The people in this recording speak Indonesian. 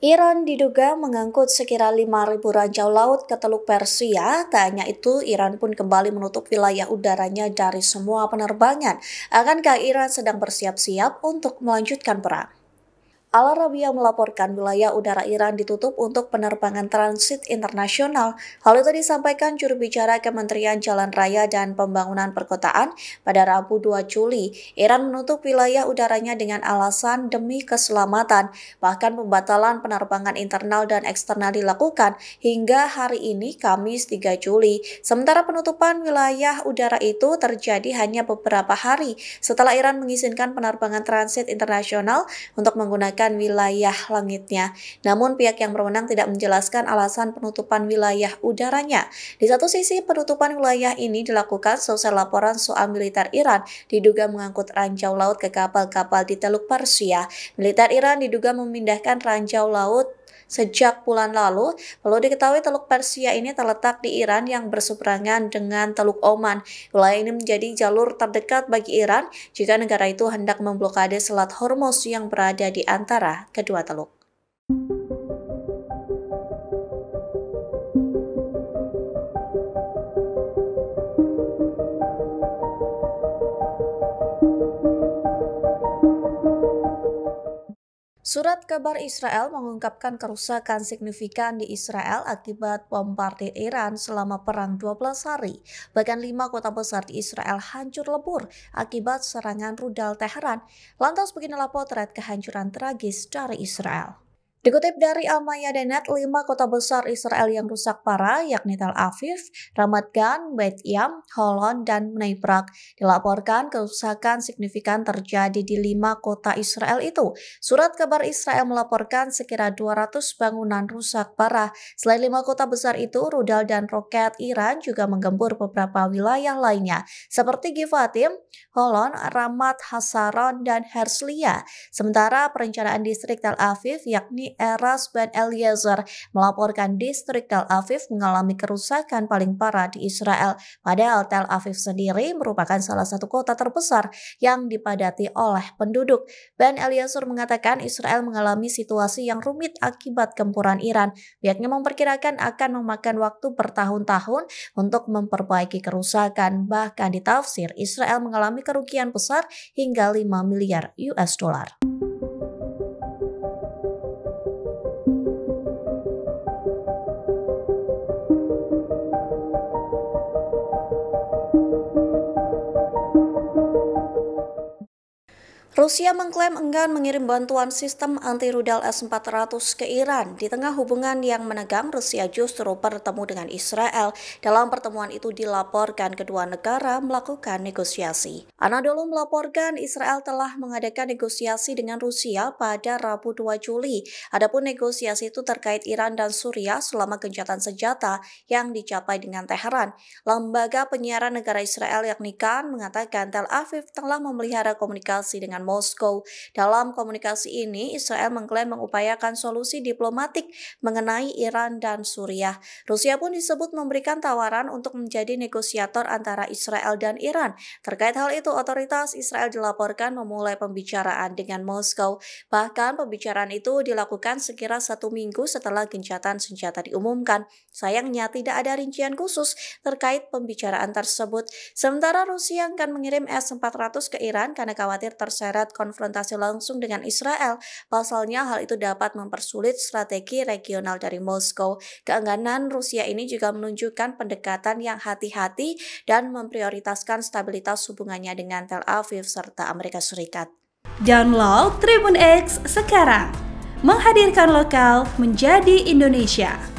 Iran diduga mengangkut sekira 5.000 ranjau laut ke Teluk Persia. Tak hanya itu, Iran pun kembali menutup wilayah udaranya dari semua penerbangan. Akankah Iran sedang bersiap-siap untuk melanjutkan perang? Al Arabiya melaporkan wilayah udara Iran ditutup untuk penerbangan transit internasional. Hal itu disampaikan juru bicara Kementerian Jalan Raya dan Pembangunan Perkotaan pada Rabu 2 Juli. Iran menutup wilayah udaranya dengan alasan demi keselamatan. Bahkan pembatalan penerbangan internal dan eksternal dilakukan hingga hari ini Kamis 3 Juli. Sementara penutupan wilayah udara itu terjadi hanya beberapa hari setelah Iran mengizinkan penerbangan transit internasional untuk menggunakan wilayah langitnya. Namun pihak yang berwenang tidak menjelaskan alasan penutupan wilayah udaranya. Di satu sisi, penutupan wilayah ini dilakukan seusai laporan soal militer Iran diduga mengangkut ranjau laut ke kapal-kapal di Teluk Persia. Militer Iran diduga memindahkan ranjau laut sejak bulan lalu. Perlu diketahui Teluk Persia ini terletak di Iran yang berseberangan dengan Teluk Oman. Wilayah ini menjadi jalur terdekat bagi Iran jika negara itu hendak memblokade Selat Hormuz yang berada di antara kedua teluk. Surat kabar Israel mengungkapkan kerusakan signifikan di Israel akibat bombardir Iran selama perang 12 hari. Bahkan 5 kota besar di Israel hancur lebur akibat serangan rudal Teheran. Lantas beginilah potret kehancuran tragis dari Israel. Dikutip dari Al-Mayadeen, 5 kota besar Israel yang rusak parah yakni Tel Aviv, Ramat Gan, Beit Yam, Holon, dan Bnei Brak. Dilaporkan kerusakan signifikan terjadi di 5 kota Israel itu. Surat kabar Israel melaporkan sekira 200 bangunan rusak parah. Selain 5 kota besar itu, rudal dan roket Iran juga menggempur beberapa wilayah lainnya seperti Givatim, Holon, Ramat Hasaron, dan Herzliya. Sementara perencanaan distrik Tel Aviv yakni Erez Ben Eliezer melaporkan distrik Tel Aviv mengalami kerusakan paling parah di Israel. Padahal Tel Aviv sendiri merupakan salah satu kota terbesar yang dipadati oleh penduduk. Ben Eliezer mengatakan Israel mengalami situasi yang rumit akibat gempuran Iran. Pihaknya memperkirakan akan memakan waktu bertahun-tahun untuk memperbaiki kerusakan. Bahkan ditafsir Israel mengalami kerugian besar hingga 5 miliar US dollar. Rusia mengklaim enggan mengirim bantuan sistem anti-rudal S-400 ke Iran. Di tengah hubungan yang menegang, Rusia justru bertemu dengan Israel. Dalam pertemuan itu dilaporkan kedua negara melakukan negosiasi. Anadolu melaporkan Israel telah mengadakan negosiasi dengan Rusia pada Rabu 2 Juli. Adapun negosiasi itu terkait Iran dan Suriah selama gencatan senjata yang dicapai dengan Teheran. Lembaga penyiaran negara Israel yakni Kan mengatakan Tel Aviv telah memelihara komunikasi dengan Moskow. Dalam komunikasi ini, Israel mengklaim mengupayakan solusi diplomatik mengenai Iran dan Suriah. Rusia pun disebut memberikan tawaran untuk menjadi negosiator antara Israel dan Iran. Terkait hal itu, otoritas Israel dilaporkan memulai pembicaraan dengan Moskow. Bahkan pembicaraan itu dilakukan sekira 1 minggu setelah gencatan senjata diumumkan. Sayangnya tidak ada rincian khusus terkait pembicaraan tersebut. Sementara Rusia akan mengirim S-400 ke Iran karena khawatir terseret konfrontasi langsung dengan Israel. Pasalnya hal itu dapat mempersulit strategi regional dari Moskow. Keengganan Rusia ini juga menunjukkan pendekatan yang hati-hati dan memprioritaskan stabilitas hubungannya dengan Tel Aviv serta Amerika Serikat. Download Tribun X sekarang, menghadirkan lokal menjadi Indonesia.